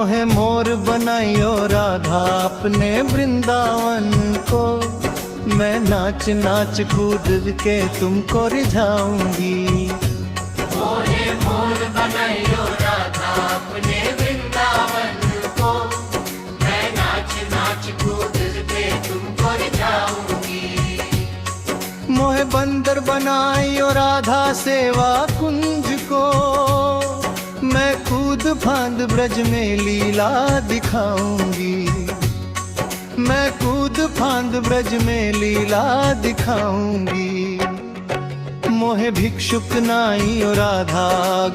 मोहे मोर बनाइयो राधा अपने वृंदावन को, मैं नाच नाच कूद के तुमको रिझाऊंगी। मोहे मोर बनाइयो राधा अपने वृंदावन को, मैं नाच नाच कूद के तुमको रिझाऊंगी। मोहे बंदर बनाइयो राधा सेवा कुंज को, मैं कूद फांद ब्रज में लीला दिखाऊंगी। मैं कूद फांद ब्रज में लीला दिखाऊंगी। मोहे भिक्षुक नाइयो राधा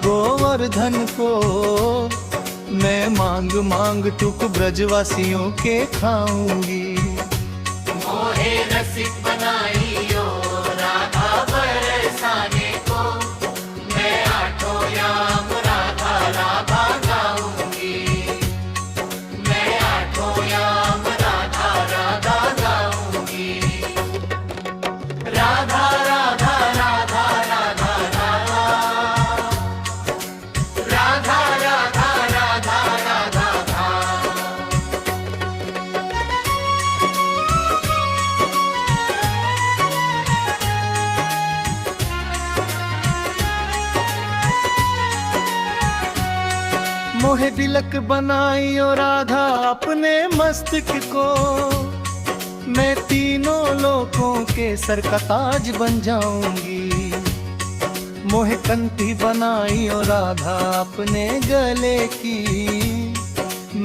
गोवर्धन को, मैं मांग मांग टुक ब्रजवासियों के खाऊंगी। मोहे रसिक बनाइयो राधा बरसाने को, मैं आठों याम राधा राधा गाऊंगी। मैं आठों याम राधा राधा गाऊंगी। राधा राधा राधा राधा राधा, राधा राधा राधा राधा राधा। मोहे तिलक बनाइयो राधा अपने मस्तक को, मैं तीनों लोकों के सर का ताज बन जाऊंगी। मोहे कंठी बनाइयो राधा अपने गले की,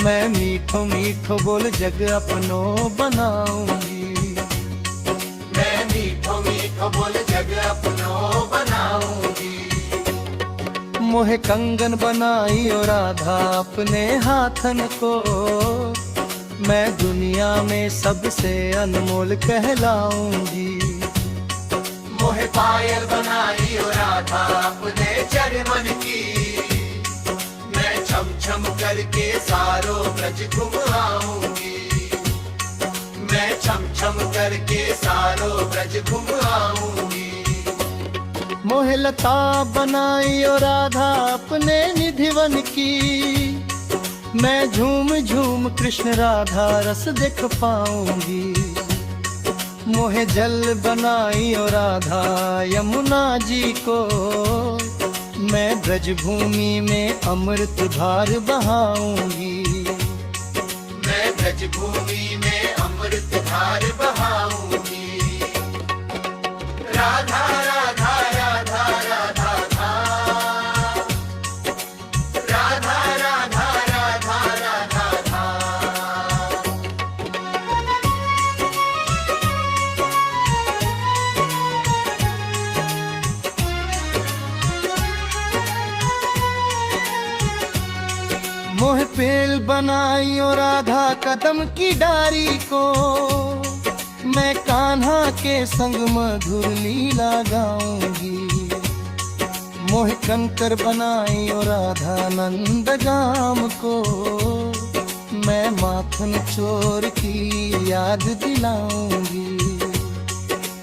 मैं मीठो मीठो बोल जग अपनो बनाऊंगी। मैं मीठो मीठो बोल जग अपनो बनाऊंगी। मोहे कंगन बनाइयो राधा अपने हाथन को, मैं दुनिया में सबसे अनमोल कहलाऊंगी। मोहे पायल बनाइयो राधा अपने चरमन की, मैं छम छम करके सारो ब्रज घुम आऊंगी। मैं छम छम करके सारो ब्रज घुम आऊंगी। मोहे लता बनाइयो राधा अपने निधिवन की, मैं झूम झूम कृष्ण राधा रस देख पाऊंगी। मोहे जल बनाइयो राधा यमुना जी को, मैं ब्रज भूमि में अमृत धार बहाऊंगी। मैं ब्रज भूमि में अमृत धार बहाऊंगी। राधा राधा राधा राधा राधा, राधा राधा राधा राधा। मोहे पेल बनाइयो राधा कदम की डारी को, मैं कान्हा के संग मधुर लीला गाऊंगी। मोहे कंकर बनाइयो राधा नंदगाम को, मैं माखन चोर की याद दिलाऊंगी।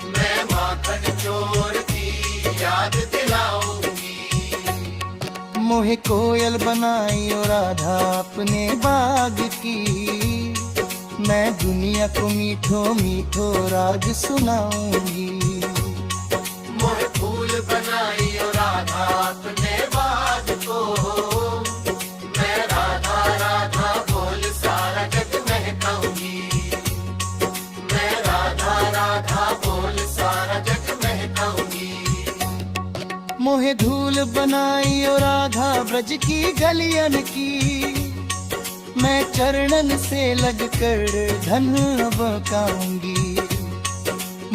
मैं माखन चोर की याद दिलाऊंगी। मोहे कोयल बनाइयो राधा अपने बाग की, मैं दुनिया को मीठो मीठो राग सुनाऊंगी। मोहे फूल बनाइयो राधा अपने बाग को, मैं राधा राधा बोल सारा जग महकाऊंगी। मैं राधा राधा बोल सारा जग महकाऊंगी। मोहे धूल बनाइयो राधा ब्रज की गलियन की, मैं चरणन से लगकर धन बकाऊंगी।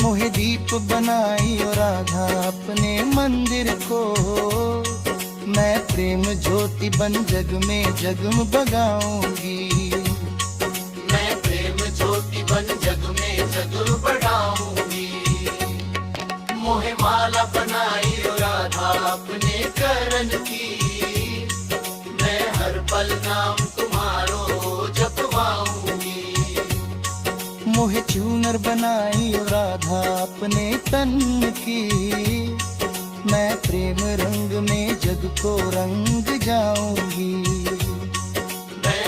मोहे दीप बनाइयो राधा अपने मंदिर को, मैं प्रेम ज्योति बन जग में जगम बगाऊंगी। मैं प्रेम ज्योति बन जग में जग बढ़ाऊंगी। मोहे माला बनाइयो राधा अपने करण की, मैं हर पल नाम तुम्हारो जपवाऊंगी। मोहे चूनर बनाइयो राधा अपने तन की, मैं प्रेम रंग में जग को रंग जाऊंगी। मैं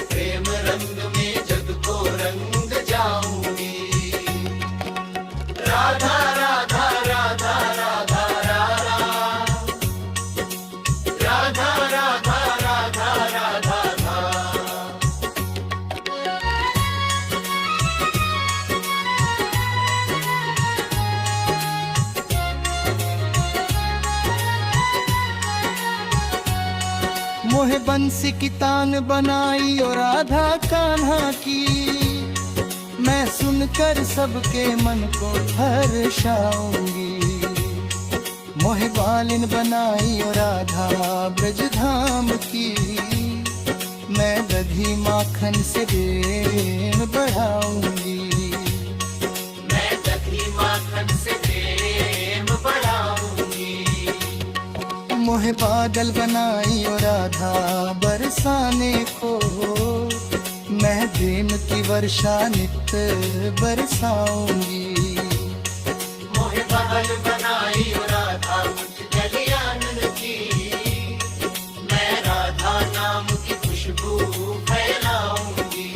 मोहे बंसी की तान बनाई और राधा कान्हा की, मैं सुनकर सबके मन को हर्षाऊंगी। मोहे बालिन बनाई और राधा ब्रज धाम की, मैं दधी माखन से प्रेम बढ़ाऊंगी। मैं दही माखन से प्रेम बढ़ाऊंगी। मोहे बादल बनाई और राधा बरसाने को, मैं प्रेम की वर्षा नित्य बरसाऊंगी। मोहे बादल बनाई और राधा मुझ जलियानन की, मैं राधा नाम की खुशबू फैलाऊंगी।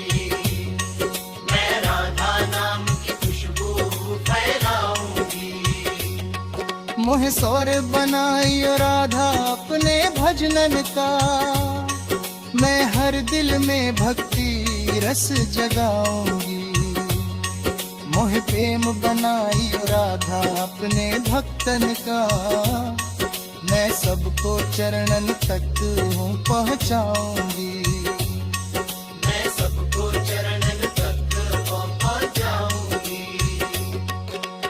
मैं राधा नाम की खुशबू फैलाऊंगी। मोहे सौर बनाई और राधा अपने भजनन का, मैं हर दिल में भक्ति रस जगाऊंगी। मोहे प्रेम बनाई और राधा अपने भक्तन का, मैं सबको चरणन तक हूँ पहुँचाऊंगी। मैं सबको चरणन तक पहुंचाऊंगी।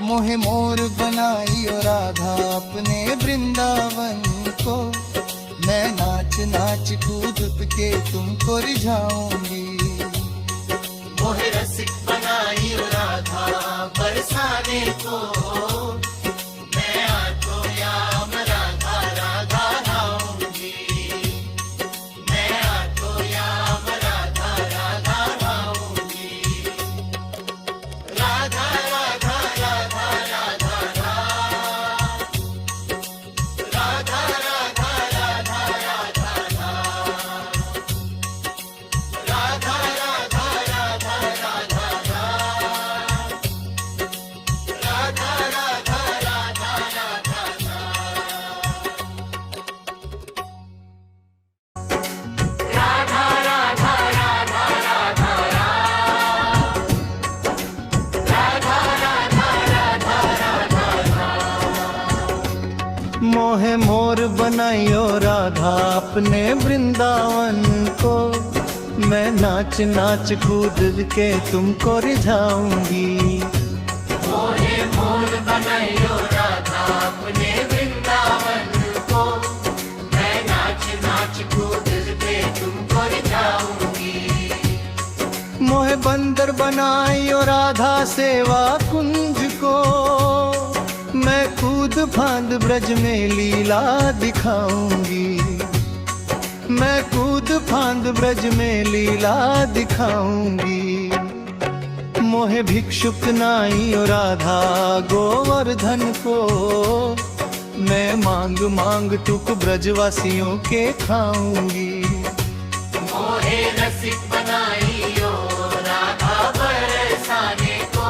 मोहे मोर बनाई और राधा अपने वृंदावन को, मैं नाच नाच कूद के तुमको रिझाऊंगी। मोहे रसिक बनाई और राधा बरसाने को, मैं आठों याम राधा राधा गाऊंगी। मैं आठों याम राधा राधा गाऊंगी। राधा राधा राधा राधा राधा राधा राधा राधा राधा राधा राधा राधा मोहे मोर बनाइयो राधा अपने वृंदावन को, मैं नाच नाच कूद के तुमको रिझाऊंगी। मोहे मोर बनाइयो राधा अपने वृंदावन को, मैं नाच नाच कूद के तुमको रिझाऊंगी। मोहे बंदर बनाइयो राधा सेवा कुंज को, मैं कूद फांद ब्रज में लीला दिखाऊंगी। मैं कूद फांद ब्रज में लीला दिखाऊंगी। मोहे भिक्षुक नाई और राधा गोवर्धन को, मैं मांग मांग टुक ब्रजवासियों के खाऊंगी। मोहे रसिक बनाइयो राधा बरसाने को,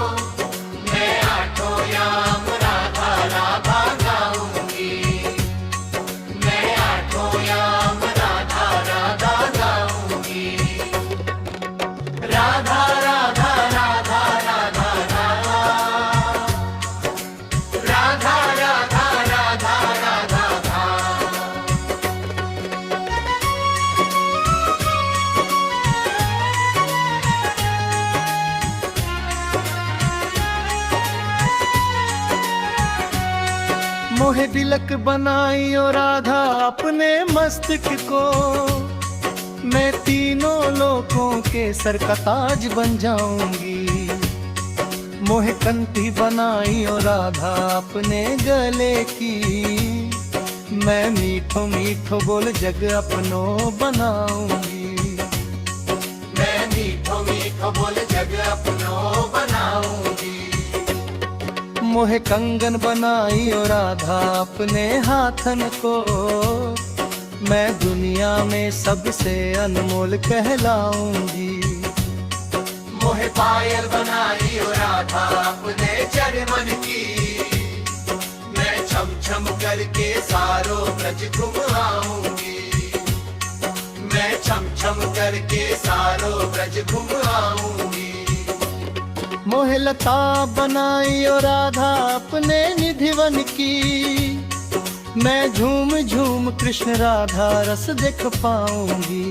मैं आठों याम राधा राधा गाऊंगी। मैं आठों याम राधा राधा गाऊंगी। राधा राधा राधा राधा राधा राधा राधा राधा राधा। मोहे तिलक बनाई और राधा अपने मस्तक को, मैं तीनों लोकों के सर का ताज बन जाऊंगी। मोहे कंठी बनाई और राधा अपने गले की, मैं मीठो मीठो बोल जग अपनो बनाऊंगी। मैं मीठो मीठो बोल जग अपनो बनाऊंगी। मोहे कंगन बनाई और राधा अपने हाथन को, मैं दुनिया में सबसे अनमोल कहलाऊंगी। मोहे पायल बनाई और राधा अपने चरमन की, मैं छम छम करके सारो ब्रज घुम आऊंगी। मैं छम छम करके सारो ब्रज घुम आऊंगी। मोहे लता बनाई और राधा अपने निधिवन की, मैं झूम झूम कृष्ण राधा रस देख पाऊंगी।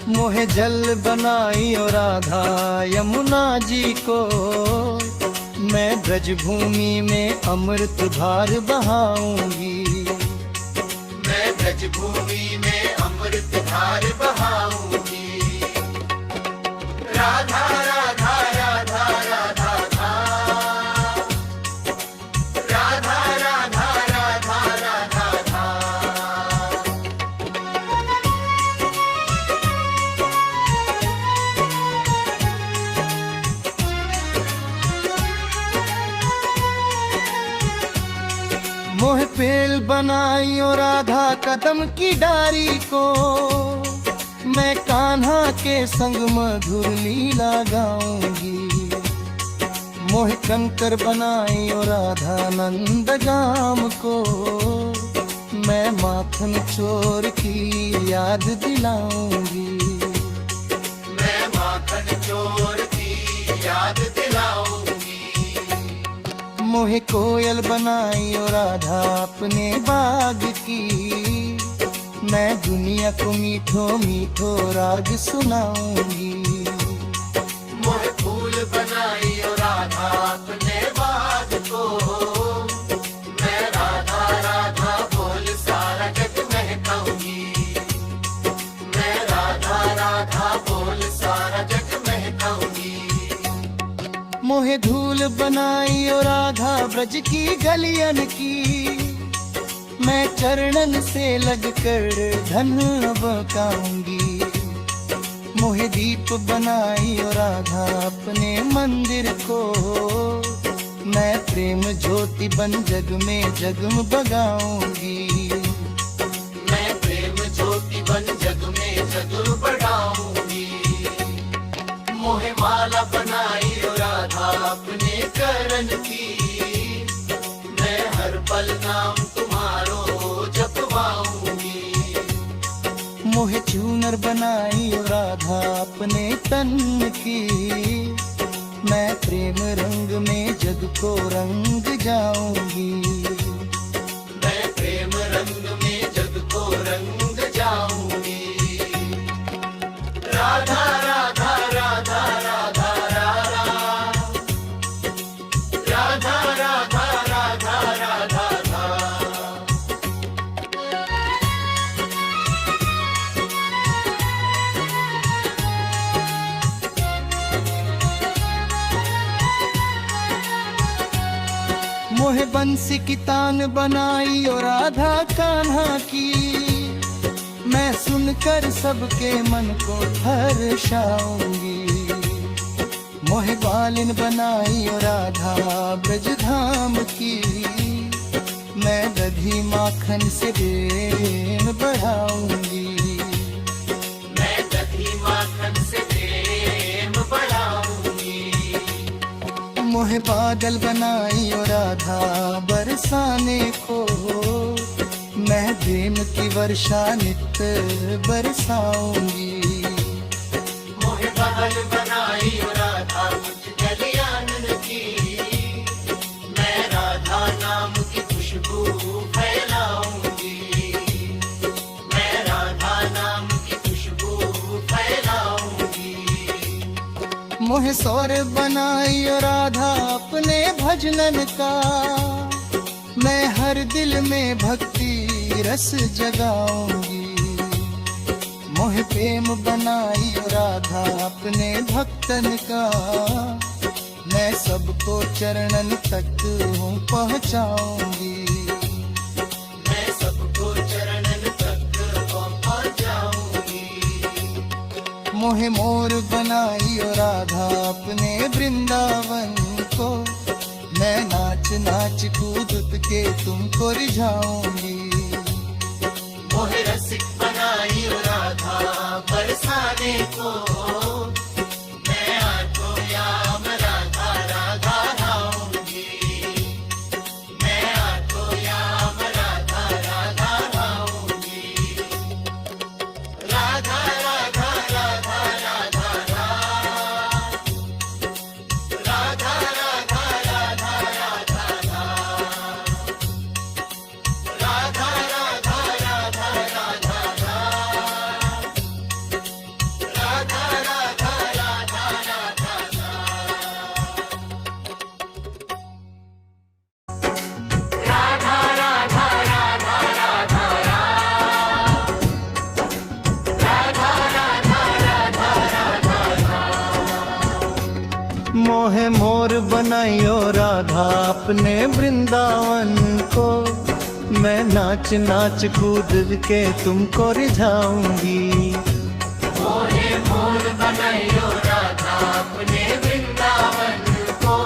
मोहे जल बनाई और राधा यमुना जी को, मैं ब्रज भूमि में अमृत धार बहाऊंगी। मैं ब्रज भूमि में अमृत धार बहाऊंगी। राधा राधा राधा राधा राधा राधा राधा राधा राधा राधा। मोह पेल बनाई और राधा कदम की डारी को, मैं कान्हा के संग मधुर लीला गाऊंगी। मोह कंकर बनाई और राधा नंद गाम को, मैं माखन चोर की याद दिलाऊंगी। मैं माखन चोर की याद दिलाऊंगी। मोहे कोयल बनाई और राधा अपने बाग की, मैं दुनिया को मीठो मीठो राग सुनाऊंगी। मोह फूल बनाई और राधा अपने बाग को, मैं राधा राधा बोल सारा जग महकाऊंगी। मैं राधा राधा बोल सारा जग महकाऊंगी। मोहे धूल बनाई और राधा ब्रज की गलियन की, मैं चरणन से लगकर धन बकाऊंगी। मोहे दीप बनाई और राधा अपने मंदिर को, मैं प्रेम ज्योति बन जग में जगमगाऊंगी। मैं प्रेम ज्योति बन जग में जगमगाऊंगी। मोहे माला बनाई और राधा अपने करण की, मैं हर पल नाम तुम्हारो जपवाऊंगी। मोहे चूनर बनाई और राधा अपने तन की, मैं प्रेम रंग में जग को रंग जाऊंगी। मैं प्रेम रंग में जग को रंग जाऊंगी। राधा राधा राधा राधा राधा राधा राधा राधा राधा राधा। मोहे बंसी की तान बनाई और राधा कान्हा की, मैं सुनकर सबके मन को हर्षाऊंगी। मोहे बालिन बनाई और राधा ब्रज धाम की, मैं दधी माखन से प्रेम बढ़ाऊंगी। मैं दधी माखन से प्रेम बढ़ाऊंगी। मोहे बादल बनाई और राधा बरसाने को, मैं प्रेम की वर्षा नित्य बरसाऊंगी। मोहे बादल बनाई और राधा मुझ कल्याण की, मैं राधा नाम की खुशबू फैलाऊंगी। मैं राधा नाम की खुशबू फैलाऊंगी। मोहे सौर बनाई और राधा अपने भजनन का, मैं हर दिल में भक्ति रस जगाऊंगी। मोहे प्रेम बनाई और राधा अपने भक्तन का, मैं सबको चरणन तक हूँ पहुँचाऊंगी। मैं सबको चरणन तक पहुंचाऊंगी। मोहे मोर बनाई और राधा अपने वृंदावन को, मैं नाच नाच कूद के तुमको रिझाऊंगी। मोहे रसिक बनाई और राधा बरसाने को, मैं आंखों याम राधा राधा राऊंगी। मैं आंखों याम राधा राधा राऊंगी। राधा राधा राधा राधा राधा राधा राधा राधा राधा मोहे मोर बनाइयो राधा अपने वृंदावन को, मैं नाच नाच कूद के तुमको रिझाऊंगी। मोहे मोर बनाइयो राधा अपने वृंदावन को,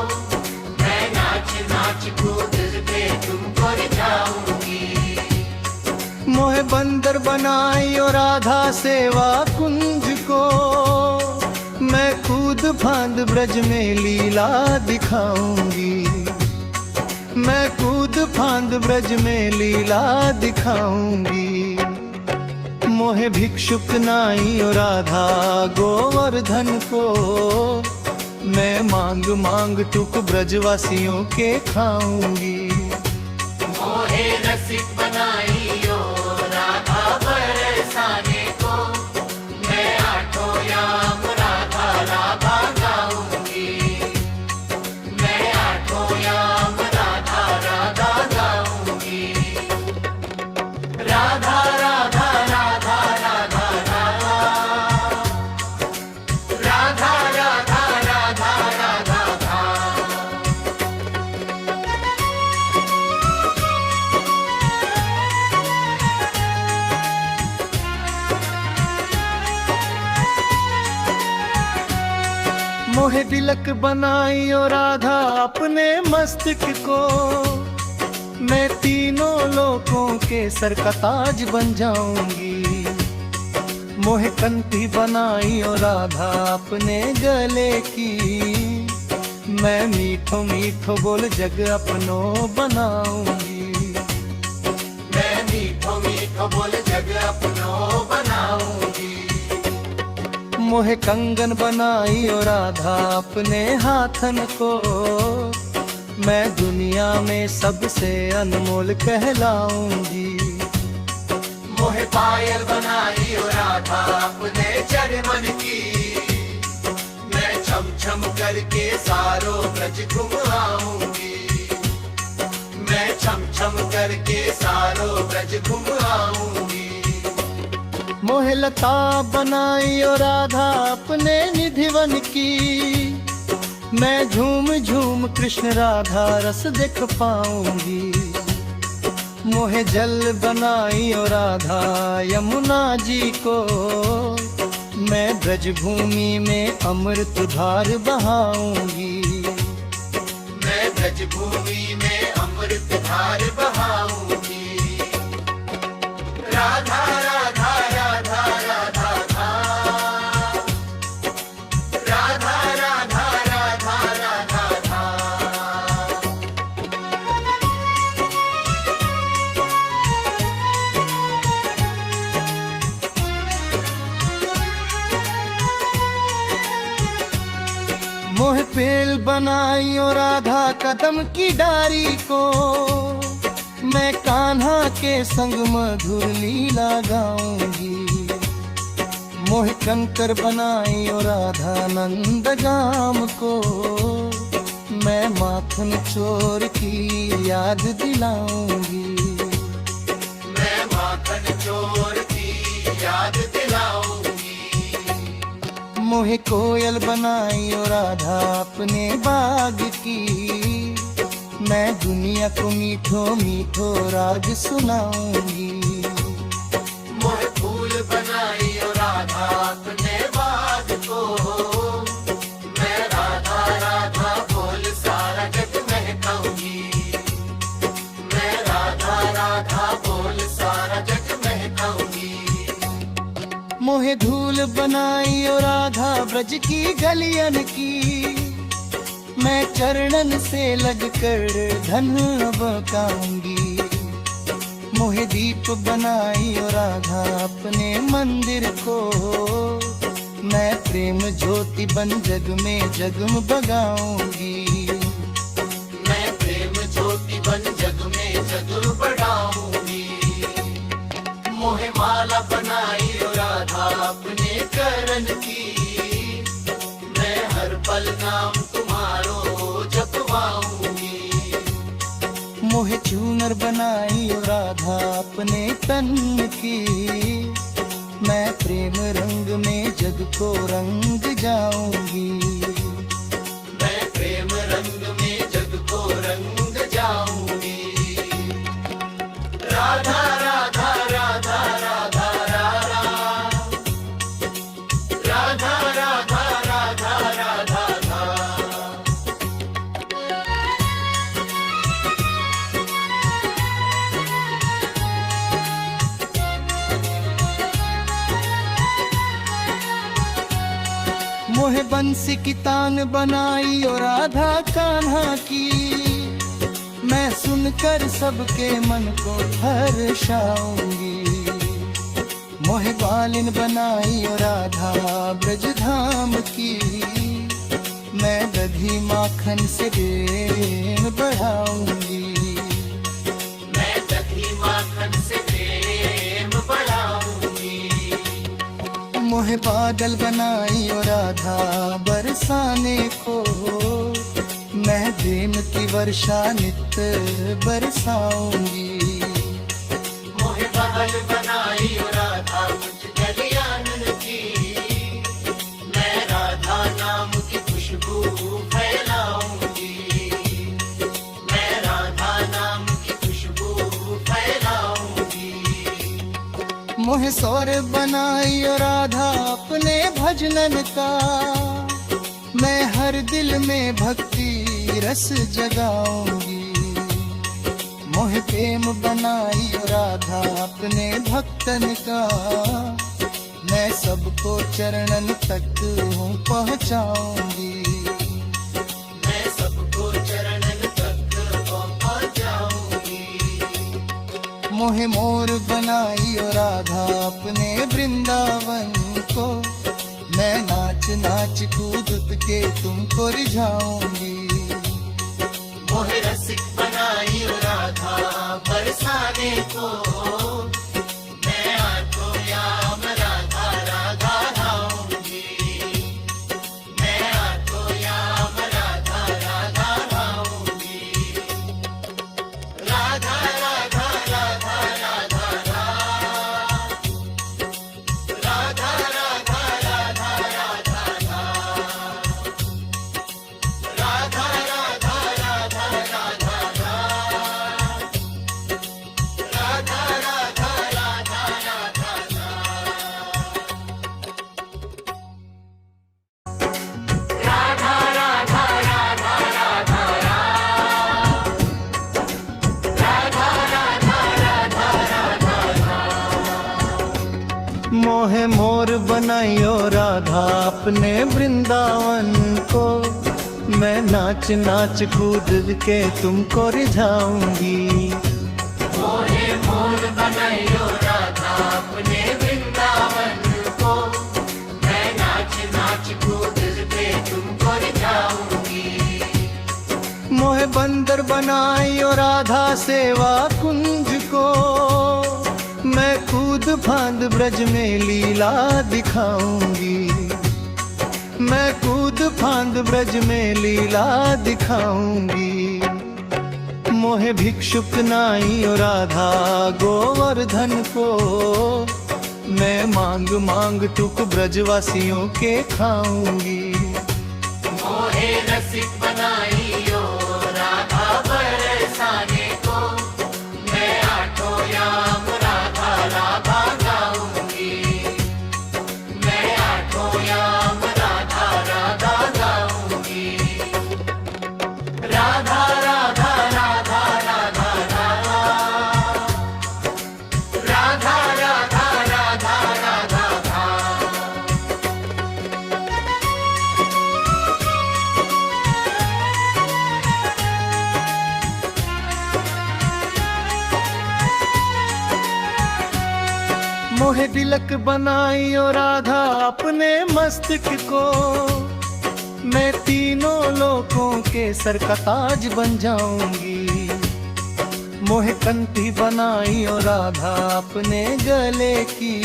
मैं नाच नाच कूद के तुमको रिझाऊंगी। मोहे बंदर बनाइयो राधा सेवा कुंज को, मैं कूद फांद ब्रज में लीला दिखाऊंगी। मैं कूद फांद ब्रज में लीला दिखाऊंगी। मोहे भिक्षुक नाइयो राधा गोवर्धन को, मैं मांग मांग टुक ब्रजवासियों के खाऊंगी। मोहे रसिक बनाइयो राधा बरसाने को, मैं आठों याम राधा राधा गाऊंगी। मैं आठों याम राधा राधा गाऊंगी। राधा राधा राधा राधा राधा, राधा राधा राधा राधा राधा। मोहे तिलक बनाइयो राधा अपने मस्तक को, मैं तीनों लोकों के सर का ताज बन जाऊंगी। मोहे कंठी बनाइयो राधा अपने गले की, मैं मीठो मीठो बोल जग अपनो बनाऊंगी। मैं मीठो मीठो बोल जग अपनो बनाऊंगी। मोहे कंगन बनाइयो राधा अपने हाथन को, मैं दुनिया में सबसे अनमोल कहलाऊंगी। मोहे पायल बनाइयो राधा अपने चरमन की, मैं छम छम करके सारो ब्रज घुम आऊंगी। मैं छम छम करके सारो ब्रज घुम आऊंगी। मोहे लता बनाइयो राधा अपने निधिवन की, मैं झूम झूम कृष्ण राधा रस देख पाऊंगी। मोहे जल बनाइयो राधा यमुना जी को, मैं ब्रज भूमि में अमृत धार बहाऊंगी। मैं ब्रज भूमि में अमृत धार बहाऊंगी। राधा राधा राधा राधा राधा राधा राधा राधा राधा। मोहे पेल बनाइयो राधा कदम की डारी को, मैं कान्हा के संग मधुर लीला गाऊंगी। मोहे कंकर बनाइयो राधा नंद गाम को, मैं माखन चोर की याद दिलाऊंगी। मैं माखन चोर की याद दिलाऊंगी। मोहे कोयल बनाइयो राधा अपने बाग की, मैं दुनिया को मीठो मीठो राग सुनाऊंगी। मोहे फूल बनाइयो राधा अपने बाग को, मैं राधा राधा बोल सारा जग महकाऊंगी। मैं राधा राधा बोल सारा जग महकाऊंगी। मोहे धूल बनाइयो राधा ब्रज की गलियन की, मैं चरणन से लगकर धन बकाऊंगी। मोहे दीप बनाइयो राधा अपने मंदिर को, मैं प्रेम ज्योति बन जग में जगम बगाऊंगी। मैं प्रेम ज्योति बन जग में जग बढ़ाऊंगी। मोहे माला बनाइयो राधा अपने करण की, मैं हर पल नाम तुम्हारो जपवाऊंगी। मोहे चूनर बनाइयो राधा अपने तन की, मैं प्रेम रंग में जग को रंग जाऊंगी। मैं प्रेम बंसी की तान बनाई और राधा कान्हा की, मैं सुनकर सबके मन को हर्षाऊंगी। मोहे बालिन बनाई और राधा ब्रजधाम की, मैं दधी माखन से प्रेम बढ़ाऊंगी। मैं दही माखन से प्रेम बढ़ाऊंगी। मोहे बादल बनाई और राधा बरसाने को, मैं प्रेम की वर्षा नित बरसाऊंगी। मोहे बादल बनाई और राधा मुझ गलियानन की, मैं राधा नाम की खुशबू फैलाऊंगी। मैं राधा नाम की खुशबू फैलाऊंगी। मोहे सौर बनाई और राधा अपने भजनन का, मैं हर दिल में भक्ति रस जगाऊंगी। मोहे प्रेम बनाई और राधा अपने भक्तन का, मैं सबको चरणन तक हूँ पहुँचाऊंगी। मैं सबको चरणन तक पहुंचाऊंगी। मोहे मोर बनाई और राधा अपने वृंदावन को, मैं नाच नाच कूद के तुमको रिझाऊंगी। मोहे रसिक बनाई और राधा बरसाने को, मैं आठों याम राधा राधा गाऊंगी। मैं आठों याम राधा राधा गाऊंगी। राधा राधा राधा राधा राधा राधा राधा राधा राधा राधा राधा राधा मोहे मोर बनाइयो राधा अपने वृंदावन को, मैं नाच नाच कूद के तुमको रिझाऊंगी। मोहे मोर बनाइयो राधा अपने वृंदावन को, मैं नाच नाच कूद के तुमको रिझाऊंगी। मोहे बंदर बनाइयो राधा सेवा कुंज को, मैं कूद फांद ब्रज में लीला दिखाऊंगी। मैं कूद फांद ब्रज में लीला दिखाऊंगी। मोहे भिक्षुक नाई और राधा गोवर्धन को, मैं मांग मांग टुक ब्रजवासियों के खाऊंगी। मोहे रसिक बनाइयो राधा बरसाने को, मैं आठों याम राधा राधा गाऊंगी। मैं आठों याम राधा राधा गाऊंगी। राधा राधा राधा राधा राधा राधा राधा राधा राधा। मोहे तिलक बनाई और राधा अपने मस्तक को, मैं तीनों लोकों के सर का ताज बन जाऊंगी। मोहे कंठी बनाई और राधा अपने गले की,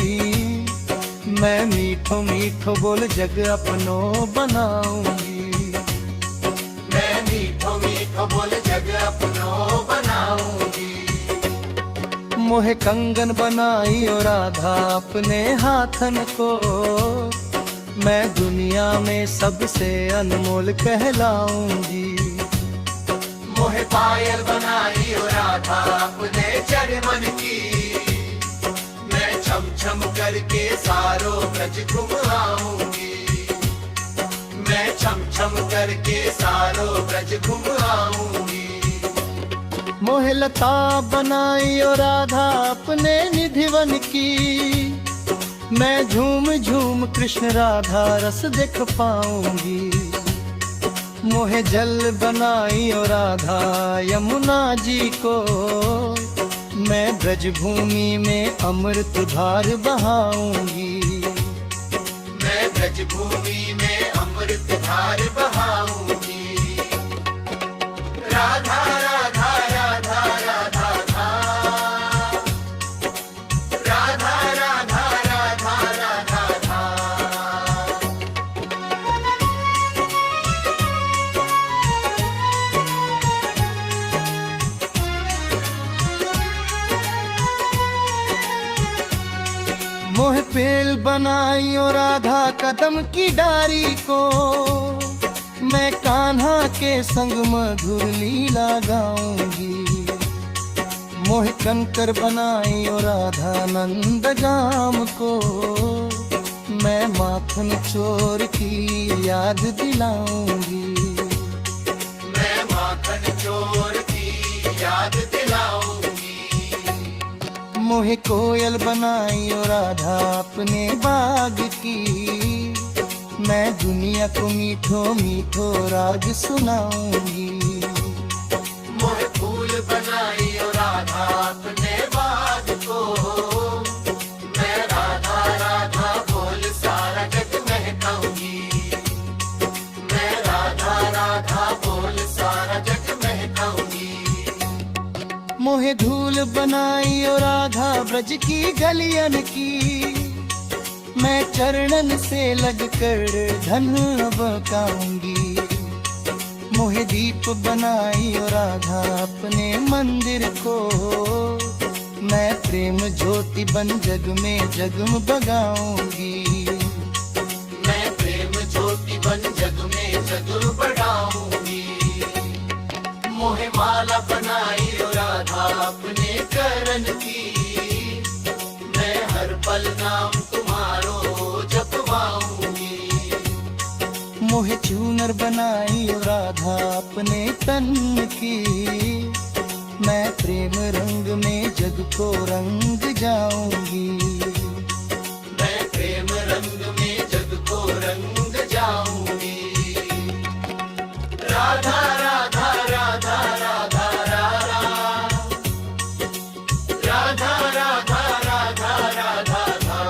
मैं मीठो मीठो बोल जग अपनो बनाऊंगी। मैं मीठो मीठो बोल जग अपनो बनाऊंगी। मोहे कंगन बनाई और राधा अपने हाथन को, मैं दुनिया में सबसे अनमोल कहलाऊंगी। मोहे पायल बनाई और राधा अपने चरमन की, मैं छम छम करके सारो ब्रज घुम आऊंगी। मैं छम छम करके सारो ब्रज घुम आऊंगी। मोहे लता बनाई और राधा अपने निधिवन की, मैं झूम झूम कृष्ण राधा रस देख पाऊंगी। मोहे जल बनाई और राधा यमुना जी को, मैं ब्रज भूमि में अमृत धार बहाऊंगी। मैं ब्रज भूमि में अमृत धार बहाऊंगी। राधा राधा राधा राधा राधा राधा राधा राधा राधा। मोह पेल बनाई और राधा कदम की डारी को, मैं कान्हा के संग मधुर लीला गाऊंगी। मोह कंकर बनाई और राधा नंद गाम को, मैं माखन चोर की याद दिलाऊंगी। मैं माखन चोर की याद दिलाऊंगी। मोहे कोयल बनाई और राधा अपने बाग की, मैं दुनिया को मीठो मीठो राग सुनाऊंगी। मोह फूल बनाई और राधा अपने बाग को, मैं राधा राधा बोल सारा जग महकाऊंगी। मैं राधा राधा बोल सारा जग महकाऊंगी। मोहे धूल बनाई और राधा ब्रज की गलियन की, मैं चरणन से लगकर धन बकाऊंगी। मोहे दीप बनाई और राधा अपने मंदिर को, मैं प्रेम ज्योति बन जग में जगमगाऊंगी। मैं प्रेम ज्योति बन जग में जगमगाऊंगी। मोहे माला बनाई और राधा अपने करण की, मैं हर पल नाम तुम्हारो जपवाऊंगी। मोहे चूनर बनाई और राधा अपने तन की, मैं प्रेम रंग में जग को रंग जाऊंगी। मैं प्रेम रंग में जग को रंग जाऊंगी। राधा राधा राधा राधा राधा राधा राधा राधा राधा राधा।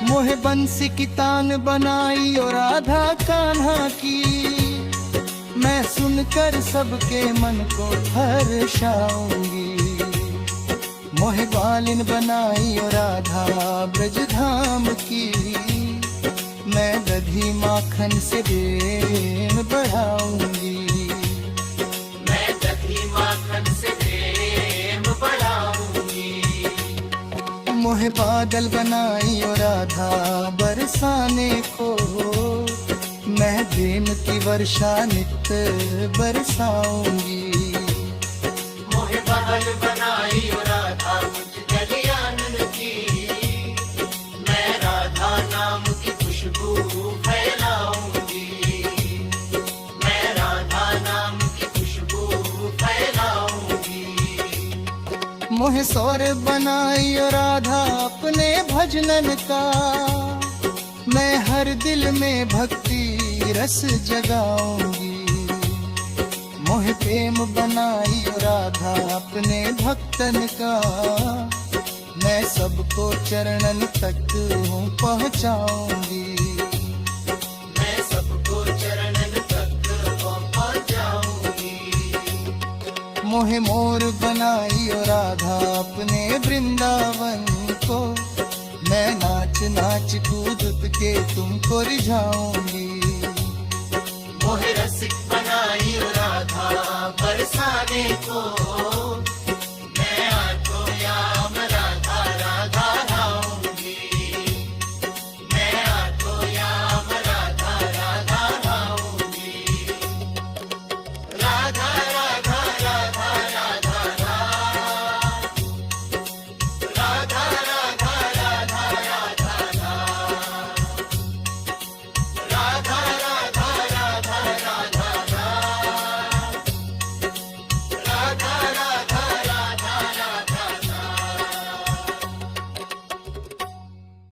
मोहे बंसी की तान बनाई और राधा कान्हा की, मैं सुनकर सबके मन को हर्षाऊंगी। मोहे बालिन बनाई और राधा ब्रज धाम की, मैं दधी माखन से प्रेम बढ़ाऊंगी। मैं दही माखन से प्रेम बढ़ाऊंगी। मोहे बादल बनाई और राधा बरसाने को, मैं प्रेम की वर्षा नित्य बरसाऊंगी। मोहे बादल बनाई और राधा मुझ गलियानन की, मैं राधा नाम की खुशबू फैलाऊंगी। मैं राधा नाम की खुशबू फैलाऊंगी। मोहे सौर बनाई और राधा अपने भजनन का, मैं हर दिल में भक्ति रस जगाऊंगी। मोहे प्रेम बनाई और राधा अपने भक्तन का, मैं सबको चरणन तक हूँ पहुँचाऊंगी। मैं सबको चरणन तक पहुंचाऊंगी। मोहे मोर बनाई और राधा अपने वृंदावन को, मैं नाच नाच कूद के तुमको रिझाऊंगी। मोहे रसिक बनाई और राधा बरसाने को,